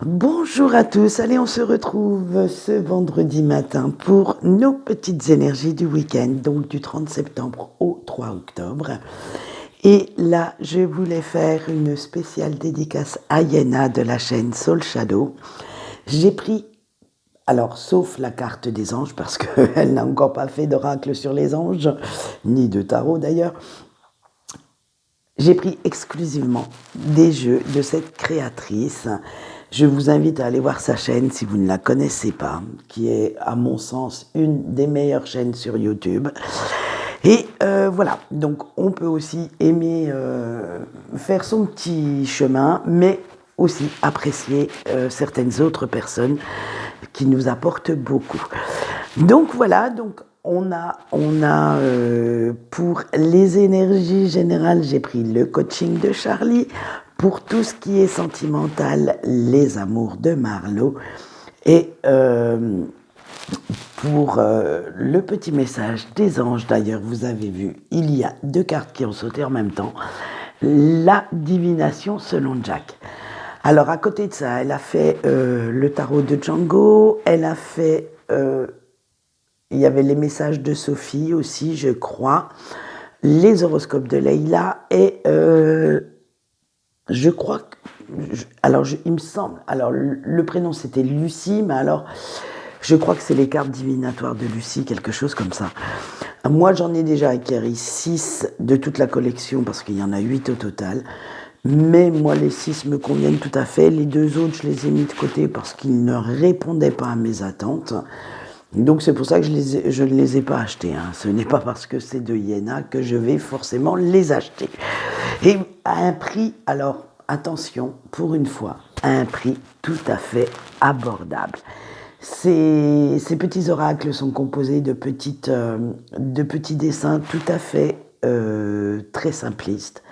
Bonjour à tous, allez on se retrouve ce vendredi matin pour nos petites énergies du week-end, donc du 30 septembre au 3 octobre. Et là, je voulais faire une spéciale dédicace à Yéna de la chaîne Soul Shadow. J'ai pris, alors sauf la carte des anges, parce qu'elle n'a encore pas fait d'oracle sur les anges, ni de tarot d'ailleurs. J'ai pris exclusivement des jeux de cette créatrice. Je vous invite à aller voir sa chaîne si vous ne la connaissez pas, qui est à mon sens une des meilleures chaînes sur YouTube. Et voilà, donc on peut aussi aimer faire son petit chemin, mais aussi apprécier certaines autres personnes qui nous apportent beaucoup. Donc voilà, donc on a pour les énergies générales, j'ai pris le coaching de Charlie. Pour tout ce qui est sentimental, les amours de Marlowe. Et pour le petit message des anges, d'ailleurs, vous avez vu, il y a deux cartes qui ont sauté en même temps. La divination selon Jack. Alors, à côté de ça, elle a fait le tarot de Django, elle a fait... il y avait les messages de Sophie aussi, je crois, les horoscopes de Leïla et je crois que... il me semble... Alors, le prénom, c'était Lucie, mais alors... Je crois que c'est les cartes divinatoires de Lucie, quelque chose comme ça. Moi, j'en ai déjà acquéri 6 de toute la collection, parce qu'il y en a 8 au total. Mais moi, les 6 me conviennent tout à fait. Les 2 autres, je les ai mis de côté parce qu'ils ne répondaient pas à mes attentes. Donc c'est pour ça que je ne les ai pas achetés. Hein. Ce n'est pas parce que c'est de Yéna que je vais forcément les acheter. Et à un prix, alors attention, pour une fois, à un prix tout à fait abordable. Ces petits oracles sont composés de petits dessins tout à fait très simplistes.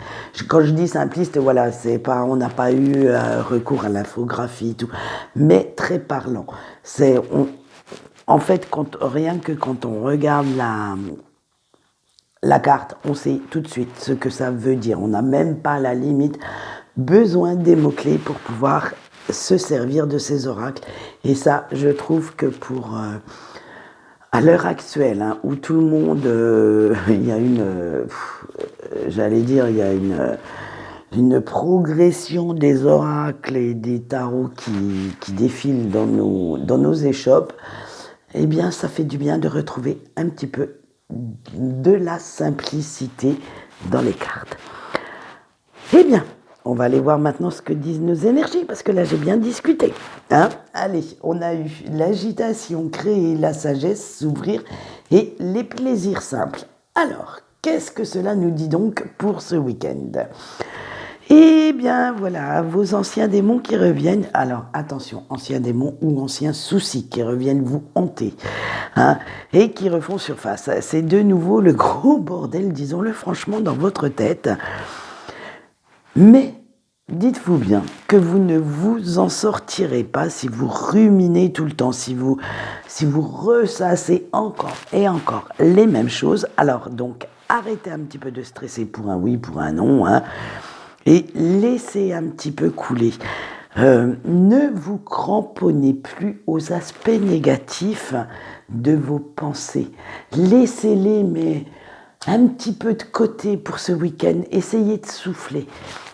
Quand je dis simpliste, voilà, c'est pas, on n'a pas eu recours à l'infographie, tout, mais très parlant. En fait, rien que quand on regarde la carte, on sait tout de suite ce que ça veut dire. On n'a même pas, à la limite, besoin des mots-clés pour pouvoir se servir de ces oracles. Et ça, je trouve que à l'heure actuelle, hein, où tout le monde, il y a il y a une progression des oracles et des tarots qui défilent dans nos échoppes, eh bien, ça fait du bien de retrouver un petit peu de la simplicité dans les cartes. Eh bien, on va aller voir maintenant ce que disent nos énergies, parce que là, j'ai bien discuté. Hein? Allez, on a eu l'agitation, créer, la sagesse, s'ouvrir et les plaisirs simples. Alors, qu'est-ce que cela nous dit donc pour ce week-end ? Eh bien, voilà, vos anciens démons qui reviennent. Alors, attention, anciens démons ou anciens soucis qui reviennent vous hanter, hein, et qui refont surface. C'est de nouveau le gros bordel, disons-le franchement, dans votre tête. Mais dites-vous bien que vous ne vous en sortirez pas si vous ruminez tout le temps, si vous ressassez encore et encore les mêmes choses. Alors donc, arrêtez un petit peu de stresser pour un oui, pour un non, hein, et laissez un petit peu couler. Ne vous cramponnez plus aux aspects négatifs de vos pensées. Laissez-les, mais un petit peu de côté pour ce week-end. Essayez de souffler.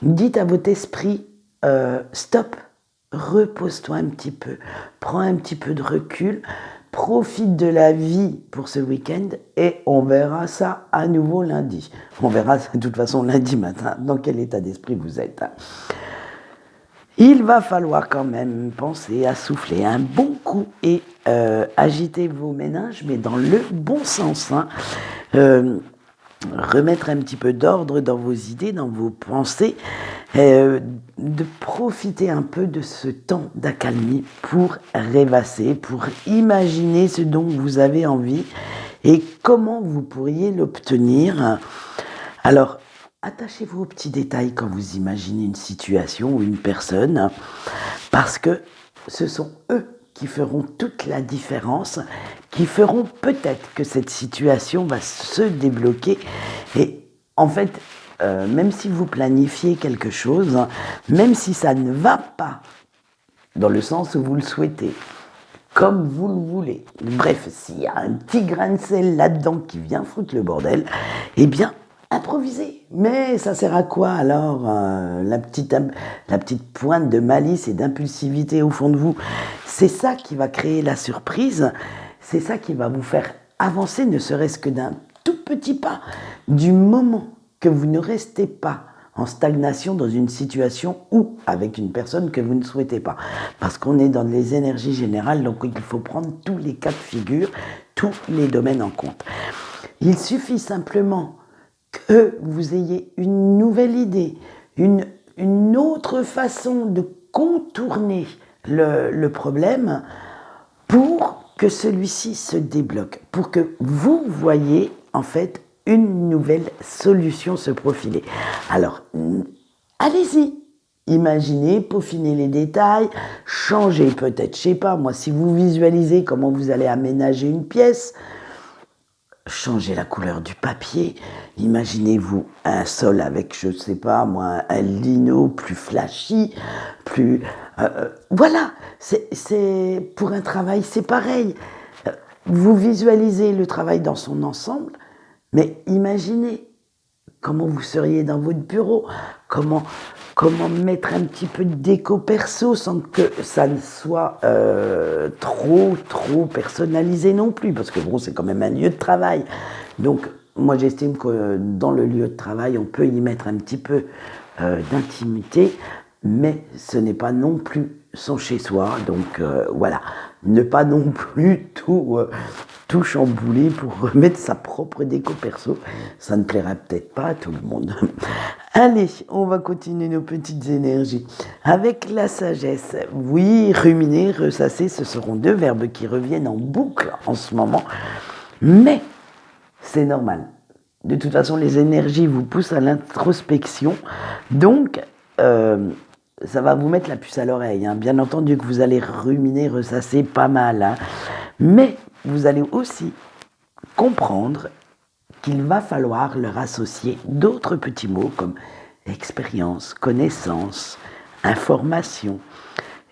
Dites à votre esprit, stop, repose-toi un petit peu. Prends un petit peu de recul. Profite de la vie pour ce week-end et on verra ça à nouveau lundi. On verra de toute façon lundi matin dans quel état d'esprit vous êtes. Il va falloir quand même penser à souffler un bon coup et agiter vos méninges, mais dans le bon sens. Hein. Remettre un petit peu d'ordre dans vos idées, dans vos pensées, de profiter un peu de ce temps d'accalmie pour rêvasser, pour imaginer ce dont vous avez envie et comment vous pourriez l'obtenir. Alors, attachez-vous aux petits détails quand vous imaginez une situation ou une personne, parce que ce sont eux qui feront toute la différence, qui feront peut-être que cette situation va se débloquer. Et en fait, même si vous planifiez quelque chose, même si ça ne va pas dans le sens où vous le souhaitez, comme vous le voulez. Bref, s'il y a un petit grain de sel là-dedans qui vient foutre le bordel, eh bien, improvisez. Mais ça sert à quoi alors la petite pointe de malice et d'impulsivité au fond de vous? C'est ça qui va créer la surprise, c'est ça qui va vous faire avancer, ne serait-ce que d'un tout petit pas, du moment que vous ne restez pas en stagnation dans une situation ou avec une personne que vous ne souhaitez pas. Parce qu'on est dans les énergies générales, donc il faut prendre tous les cas de figure, tous les domaines en compte. Il suffit simplement que vous ayez une nouvelle idée, une autre façon de contourner le problème pour que celui-ci se débloque, pour que vous voyez en fait une nouvelle solution se profiler. Alors, allez-y, imaginez, peaufinez les détails, changez peut-être, je sais pas moi, si vous visualisez comment vous allez aménager une pièce, changez la couleur du papier, imaginez-vous un sol avec, je sais pas moi, un lino plus flashy, plus... voilà, c'est pour un travail, c'est pareil. Vous visualisez le travail dans son ensemble, mais imaginez comment vous seriez dans votre bureau, comment mettre un petit peu de déco perso sans que ça ne soit trop personnalisé non plus, parce que bon, c'est quand même un lieu de travail. Donc, moi, j'estime que dans le lieu de travail, on peut y mettre un petit peu d'intimité, mais ce n'est pas non plus son chez-soi. Donc, voilà, ne pas non plus tout chambouler pour remettre sa propre déco perso. Ça ne plaira peut-être pas à tout le monde. Allez, on va continuer nos petites énergies. Avec la sagesse, oui, ruminer, ressasser, ce seront deux verbes qui reviennent en boucle en ce moment. Mais c'est normal. De toute façon, les énergies vous poussent à l'introspection. Donc, ça va vous mettre la puce à l'oreille. Bien entendu que vous allez ruminer, ressasser pas mal. Mais vous allez aussi comprendre qu'il va falloir leur associer d'autres petits mots comme expérience, connaissance, information.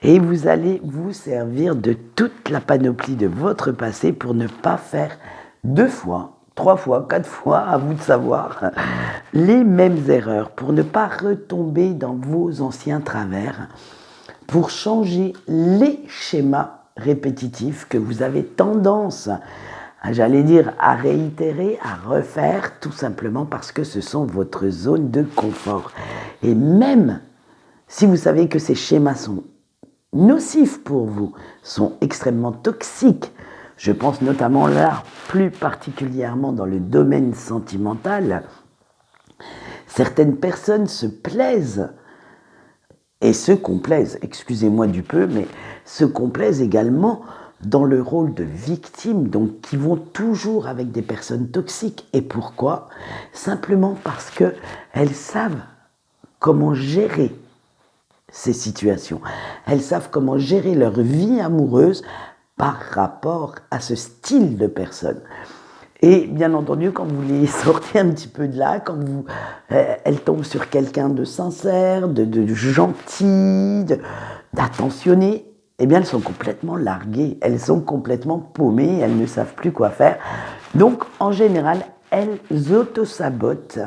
Et vous allez vous servir de toute la panoplie de votre passé pour ne pas faire 2 fois, 3 fois, 4 fois, à vous de savoir, les mêmes erreurs, pour ne pas retomber dans vos anciens travers, pour changer les schémas répétitifs que vous avez tendance, j'allais dire, à réitérer, à refaire, tout simplement parce que ce sont votre zone de confort. Et même si vous savez que ces schémas sont nocifs pour vous, sont extrêmement toxiques, je pense notamment là, plus particulièrement dans le domaine sentimental, certaines personnes se plaisent et se complaisent, excusez-moi du peu, mais se complaisent également dans le rôle de victime, donc qui vont toujours avec des personnes toxiques. Et pourquoi? Simplement parce qu'elles savent comment gérer ces situations. Elles savent comment gérer leur vie amoureuse par rapport à ce style de personne. Et bien entendu, quand vous les sortez un petit peu de là, quand elles tombent sur quelqu'un de sincère, de gentil, d'attentionné, eh bien elles sont complètement larguées, elles sont complètement paumées, elles ne savent plus quoi faire. Donc en général, elles auto-sabotent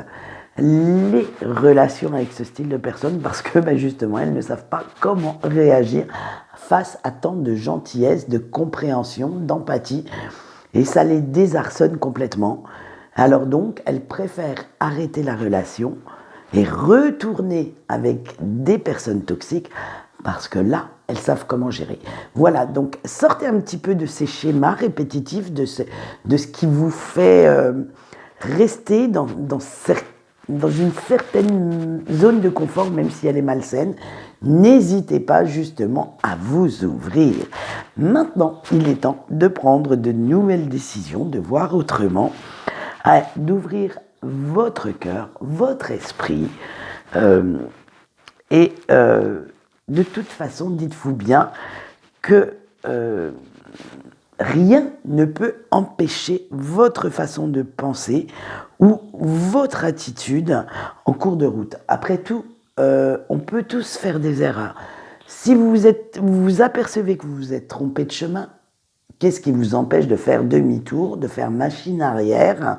les relations avec ce style de personne parce que justement, elles ne savent pas comment réagir face à tant de gentillesse, de compréhension, d'empathie. Et ça les désarçonne complètement. Alors donc, elles préfèrent arrêter la relation et retourner avec des personnes toxiques parce que là, elles savent comment gérer. Voilà, donc sortez un petit peu de ces schémas répétitifs, de ce qui vous fait rester dans une certaine zone de confort, même si elle est malsaine. N'hésitez pas justement à vous ouvrir. Maintenant, il est temps de prendre de nouvelles décisions, de voir autrement, d'ouvrir votre cœur, votre esprit. De toute façon, dites-vous bien que rien ne peut empêcher votre façon de penser ou votre attitude en cours de route. Après tout, on peut tous faire des erreurs. Si vous vous apercevez que vous vous êtes trompé de chemin, qu'est-ce qui vous empêche de faire demi-tour, de faire machine arrière?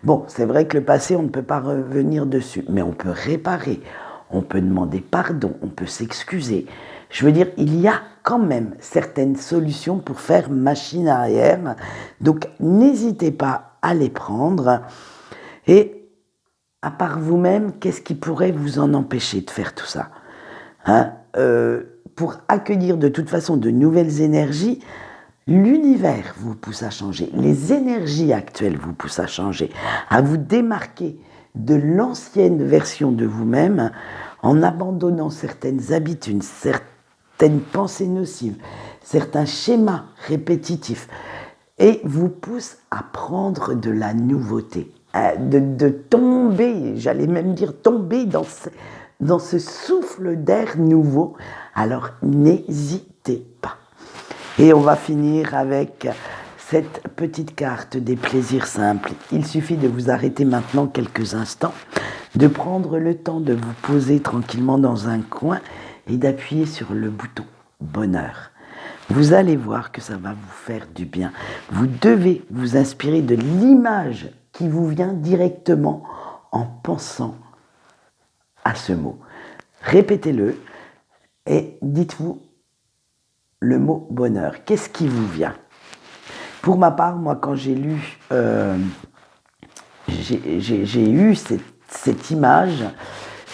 Bon, c'est vrai que le passé, on ne peut pas revenir dessus, mais on peut réparer, on peut demander pardon, on peut s'excuser. Je veux dire, il y a quand même certaines solutions pour faire machine arrière, donc n'hésitez pas à les prendre. Et à part vous-même, qu'est-ce qui pourrait vous en empêcher de faire tout ça, hein? Pour accueillir de toute façon de nouvelles énergies, l'univers vous pousse à changer, les énergies actuelles vous poussent à changer, à vous démarquer de l'ancienne version de vous-même en abandonnant certaines habitudes, certaines pensées nocives, certains schémas répétitifs, et vous pousse à prendre de la nouveauté, de tomber, j'allais même dire tomber dans ce souffle d'air nouveau. Alors n'hésitez pas. Et on va finir avec cette petite carte des plaisirs simples. Il suffit de vous arrêter maintenant quelques instants, de prendre le temps de vous poser tranquillement dans un coin et d'appuyer sur le bouton bonheur. Vous allez voir que ça va vous faire du bien. Vous devez vous inspirer de l'image qui vous vient directement en pensant à ce mot. Répétez-le et dites-vous le mot bonheur. Qu'est-ce qui vous vient? Pour ma part, moi, quand j'ai lu, j'ai eu cette image,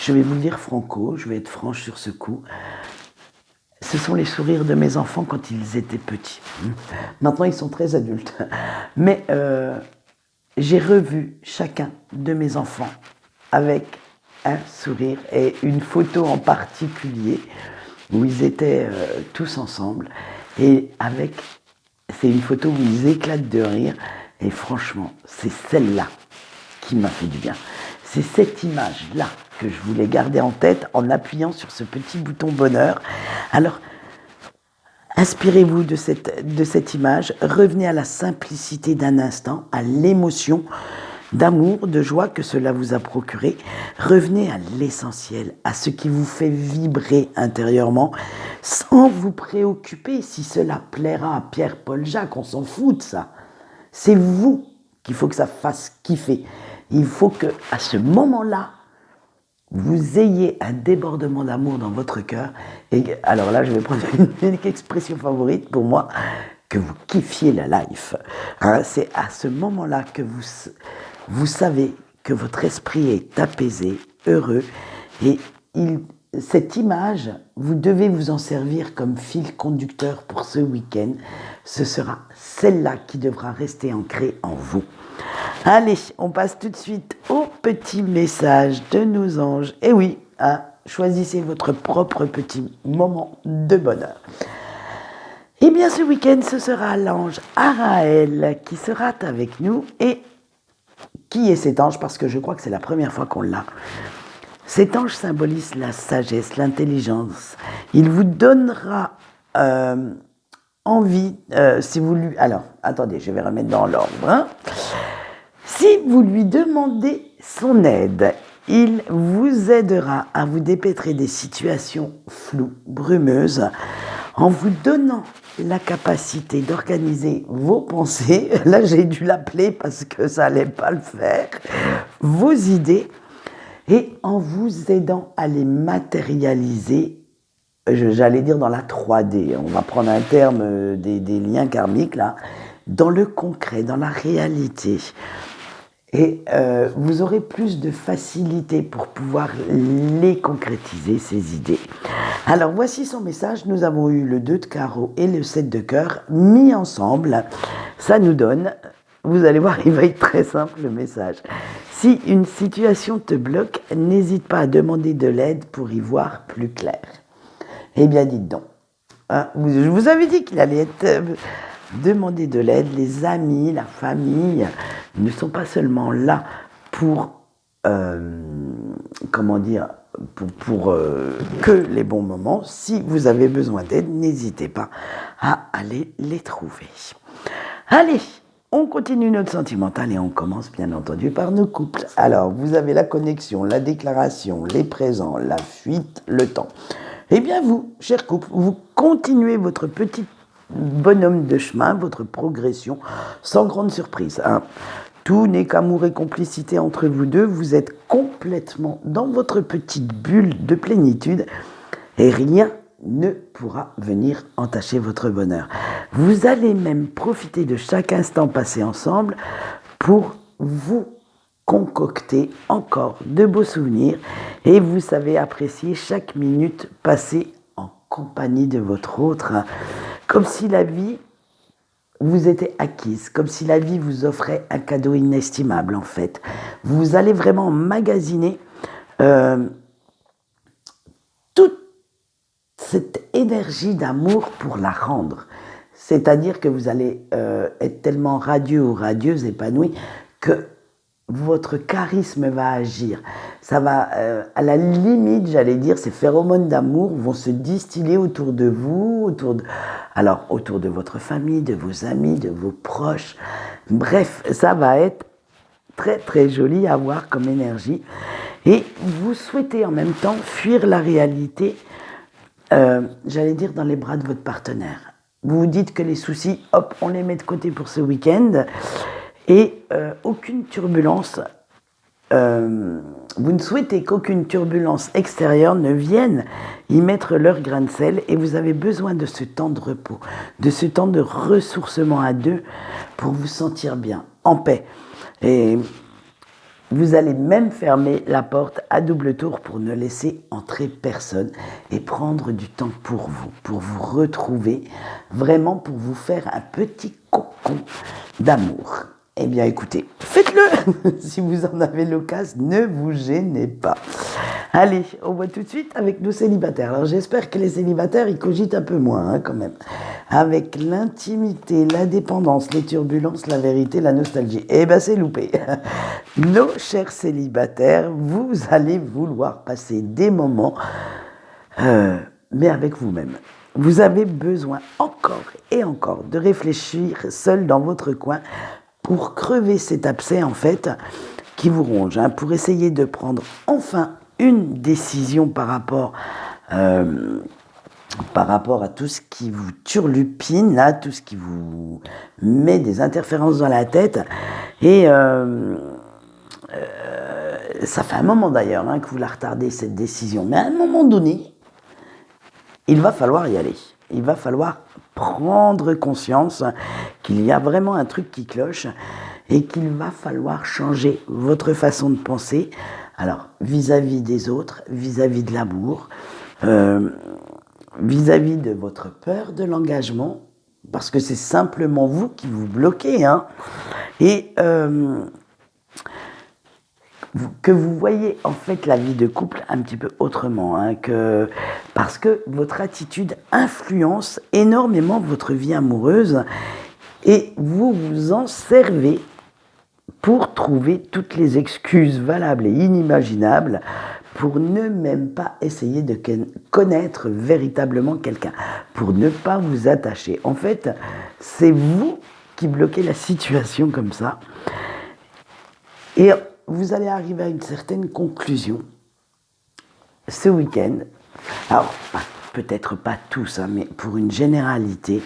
je vais vous le dire franco, je vais être franche sur ce coup. Ce sont les sourires de mes enfants quand ils étaient petits. Maintenant, ils sont très adultes. Mais j'ai revu chacun de mes enfants avec un sourire et une photo en particulier où ils étaient tous ensemble. Et c'est une photo où ils éclatent de rire. Et franchement, c'est celle-là qui m'a fait du bien. C'est cette image-là que je voulais garder en tête en appuyant sur ce petit bouton bonheur. Alors, inspirez-vous de cette image, revenez à la simplicité d'un instant, à l'émotion d'amour, de joie que cela vous a procuré. Revenez à l'essentiel, à ce qui vous fait vibrer intérieurement, sans vous préoccuper si cela plaira à Pierre-Paul Jacques, on s'en fout de ça. C'est vous qu'il faut que ça fasse kiffer. Il faut que, à ce moment-là, vous ayez un débordement d'amour dans votre cœur. Et alors là, je vais prendre une expression favorite pour moi, que vous kiffiez la life. Hein, c'est à ce moment-là que vous savez que votre esprit est apaisé, heureux, et cette image, vous devez vous en servir comme fil conducteur pour ce week-end. Ce sera celle-là qui devra rester ancrée en vous. Allez, on passe tout de suite au petit message de nos anges. Et oui, hein, choisissez votre propre petit moment de bonheur. Eh bien, ce week-end, ce sera l'ange Araël qui sera avec nous. Et qui est cet ange? Parce que je crois que c'est la première fois qu'on l'a. Cet ange symbolise la sagesse, l'intelligence. Il vous donnera envie, si vous lui... Alors, attendez, je vais remettre dans l'ordre. Hein. Si vous lui demandez son aide, il vous aidera à vous dépêtrer des situations floues, brumeuses, en vous donnant la capacité d'organiser vos pensées. Là, j'ai dû l'appeler parce que ça n'allait pas le faire. Vos idées, et en vous aidant à les matérialiser, j'allais dire dans la 3D. On va prendre un terme des liens karmiques, là, dans le concret, dans la réalité. Et vous aurez plus de facilité pour pouvoir les concrétiser, ces idées. Alors, voici son message. Nous avons eu le 2 de carreau et le 7 de cœur mis ensemble. Ça nous donne, vous allez voir, il va être très simple le message. Si une situation te bloque, n'hésite pas à demander de l'aide pour y voir plus clair. Eh bien, dites donc. Hein, je vous avais dit qu'il allait être... Demander de l'aide, les amis, la famille ne sont pas seulement là pour, que les bons moments. Si vous avez besoin d'aide, n'hésitez pas à aller les trouver. Allez, on continue notre sentimental et on commence bien entendu par nos couples. Alors, vous avez la connexion, la déclaration, les présents, la fuite, le temps. Eh bien vous, cher couple, vous continuez votre petit bonhomme de chemin, votre progression, sans grande surprise. Hein. Tout n'est qu'amour et complicité entre vous deux. Vous êtes complètement dans votre petite bulle de plénitude et rien ne pourra venir entacher votre bonheur. Vous allez même profiter de chaque instant passé ensemble pour vous concocter encore de beaux souvenirs et vous savez apprécier chaque minute passée en compagnie de votre autre, comme si la vie vous était acquise, comme si la vie vous offrait un cadeau inestimable en fait. Vous allez vraiment emmagasiner toute cette énergie d'amour pour la rendre. C'est-à-dire que vous allez être tellement radieux ou radieuse, épanouie, que votre charisme va agir. Ça va, à la limite, j'allais dire, ces phéromones d'amour vont se distiller autour de vous, autour de votre famille, de vos amis, de vos proches. Bref, ça va être très très joli à voir comme énergie. Et vous souhaitez en même temps fuir la réalité, j'allais dire, dans les bras de votre partenaire. Vous vous dites que les soucis, hop, on les met de côté pour ce week-end. Et aucune turbulence, vous ne souhaitez qu'aucune turbulence extérieure ne vienne y mettre leur grain de sel et vous avez besoin de ce temps de repos, de ce temps de ressourcement à deux pour vous sentir bien, en paix. Et vous allez même fermer la porte à double tour pour ne laisser entrer personne et prendre du temps pour vous retrouver, vraiment pour vous faire un petit cocon d'amour. Eh bien écoutez, faites-le si vous en avez l'occasion, ne vous gênez pas. Allez, on voit tout de suite avec nos célibataires. Alors j'espère que les célibataires, ils cogitent un peu moins quand même. Avec l'intimité, la dépendance, les turbulences, la vérité, la nostalgie. Eh bien c'est loupé. Nos chers célibataires, vous allez vouloir passer des moments, mais avec vous-même. Vous avez besoin encore et encore de réfléchir seul dans votre coin pour crever cet abcès en fait qui vous ronge, hein, pour essayer de prendre enfin une décision par rapport à tout ce qui vous turlupine, là, tout ce qui vous met des interférences dans la tête. Et ça fait un moment d'ailleurs que vous la retardez cette décision, mais à un moment donné, il va falloir y aller. Il va falloir prendre conscience qu'il y a vraiment un truc qui cloche et qu'il va falloir changer votre façon de penser. Alors, vis-à-vis des autres, vis-à-vis de l'amour, vis-à-vis de votre peur de l'engagement, parce que c'est simplement vous qui vous bloquez, hein, et que vous voyez en fait la vie de couple un petit peu autrement, hein, parce que votre attitude influence énormément votre vie amoureuse et vous vous en servez pour trouver toutes les excuses valables et inimaginables pour ne même pas essayer de connaître véritablement quelqu'un, pour ne pas vous attacher. En fait, c'est vous qui bloquez la situation comme ça. Et vous allez arriver à une certaine conclusion ce week-end. Alors, peut-être pas tous, hein, mais pour une généralité,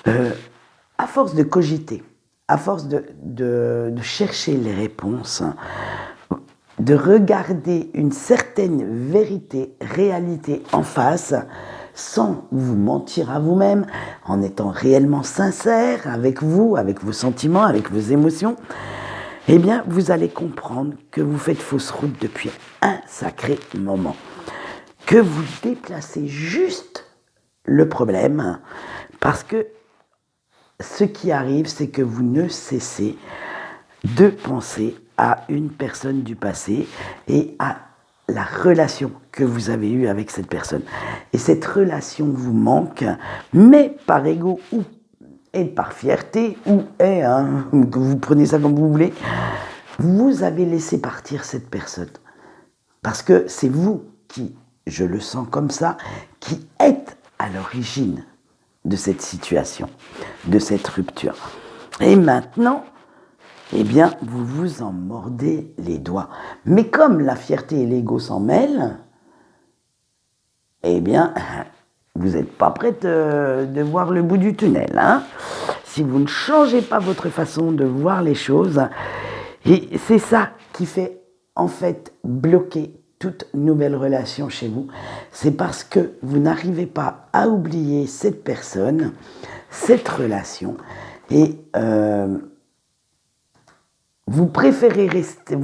à force de cogiter, à force de chercher les réponses, de regarder une certaine vérité, réalité en face, sans vous mentir à vous-même, en étant réellement sincère avec vous, avec vos sentiments, avec vos émotions, eh bien, vous allez comprendre que vous faites fausse route depuis un sacré moment. Que vous déplacez juste le problème, parce que ce qui arrive, c'est que vous ne cessez de penser à une personne du passé et à la relation que vous avez eue avec cette personne. Et cette relation vous manque, mais par ego et par fierté, que vous prenez ça comme vous voulez, vous avez laissé partir cette personne. Parce que c'est vous qui, je le sens comme ça, qui êtes à l'origine de cette situation, de cette rupture. Et maintenant, eh bien, vous vous en mordez les doigts. Mais comme la fierté et l'ego s'en mêlent, eh bien, vous n'êtes pas prête de voir le bout du tunnel. Hein. Si vous ne changez pas votre façon de voir les choses, et c'est ça qui fait en fait bloquer toute nouvelle relation chez vous, c'est parce que vous n'arrivez pas à oublier cette personne, cette relation, et vous préférez rester...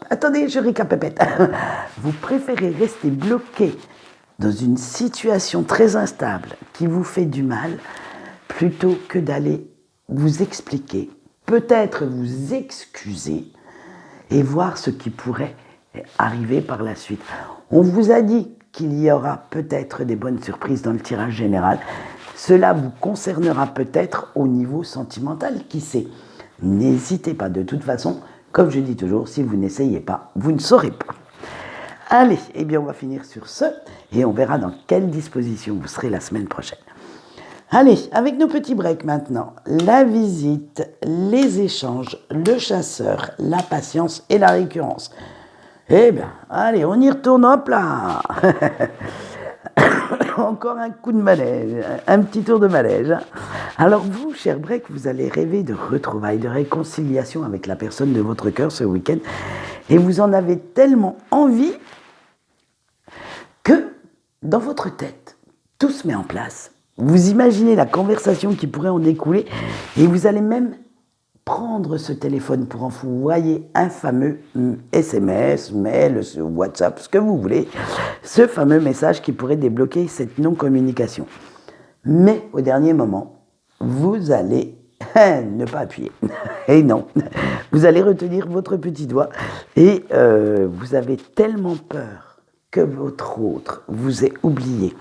Attendez, je récapépète. Vous préférez rester bloqué dans une situation très instable qui vous fait du mal, plutôt que d'aller vous expliquer, peut-être vous excuser et voir ce qui pourrait arriver par la suite. On vous a dit qu'il y aura peut-être des bonnes surprises dans le tirage général. Cela vous concernera peut-être au niveau sentimental, qui sait. N'hésitez pas, de toute façon, comme je dis toujours, si vous n'essayez pas, vous ne saurez pas. Allez, eh bien on va finir sur ce, et on verra dans quelle disposition vous serez la semaine prochaine. Allez, avec nos petits breaks maintenant, la visite, les échanges, le chasseur, la patience et la récurrence. Eh bien, allez, on y retourne, hop là. Encore un coup de manège, un petit tour de manège. Alors vous, cher break, vous allez rêver de retrouvailles, de réconciliation avec la personne de votre cœur ce week-end, et vous en avez tellement envie que dans votre tête, tout se met en place. Vous imaginez la conversation qui pourrait en découler, et vous allez même prendre ce téléphone pour envoyer un fameux SMS, mail, WhatsApp, ce que vous voulez, ce fameux message qui pourrait débloquer cette non-communication. Mais au dernier moment, vous allez ne pas appuyer. Et non, vous allez retenir votre petit doigt et vous avez tellement peur que votre autre vous ait oublié,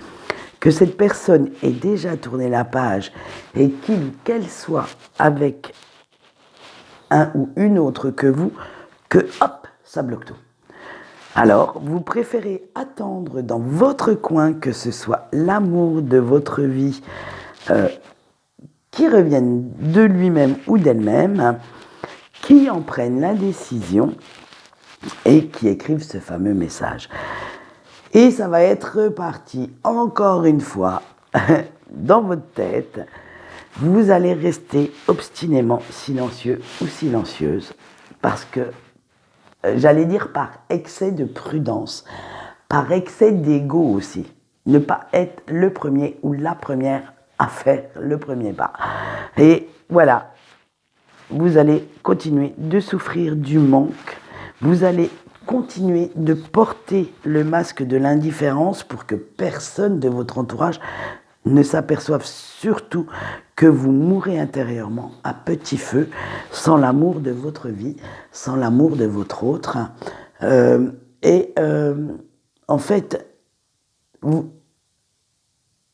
que cette personne ait déjà tourné la page et qu'elle soit avec un ou une autre que vous, que hop, ça bloque tout. Alors, vous préférez attendre dans votre coin que ce soit l'amour de votre vie qui revienne de lui-même ou d'elle-même, qui en prenne la décision et qui écrive ce fameux message. Et ça va être reparti encore une fois dans votre tête. Vous allez rester obstinément silencieux ou silencieuse parce que, j'allais dire par excès de prudence, par excès d'ego aussi. Ne pas être le premier ou la première à faire le premier pas. Et voilà, vous allez continuer de souffrir du manque, vous allez continuer de porter le masque de l'indifférence pour que personne de votre entourage ne s'aperçoive surtout que vous mourrez intérieurement à petit feu, sans l'amour de votre vie, sans l'amour de votre autre. En fait,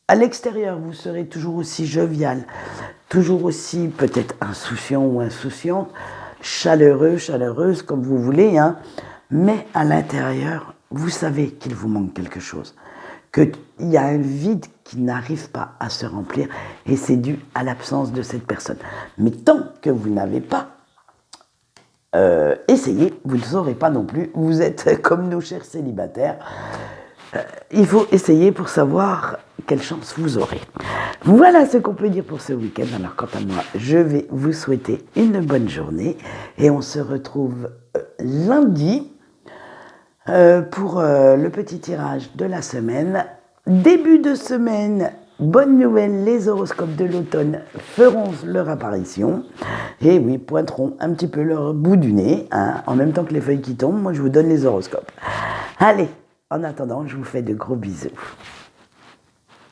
à l'extérieur, vous serez toujours aussi jovial, toujours aussi peut-être insouciant ou insouciante, chaleureux, chaleureuse, comme vous voulez, hein. Mais à l'intérieur, vous savez qu'il vous manque quelque chose, qu'il y a un vide qui n'arrive pas à se remplir, et c'est dû à l'absence de cette personne. Mais tant que vous n'avez pas essayé, vous ne saurez pas non plus. Vous êtes comme nos chers célibataires. Il faut essayer pour savoir quelle chance vous aurez. Voilà ce qu'on peut dire pour ce week-end. Alors quant à moi, je vais vous souhaiter une bonne journée et on se retrouve lundi pour le petit tirage de la semaine. Début de semaine, bonne nouvelle, les horoscopes de l'automne feront leur apparition et oui, pointeront un petit peu leur bout du nez, hein, en même temps que les feuilles qui tombent. Moi, je vous donne les horoscopes. Allez, en attendant, je vous fais de gros bisous.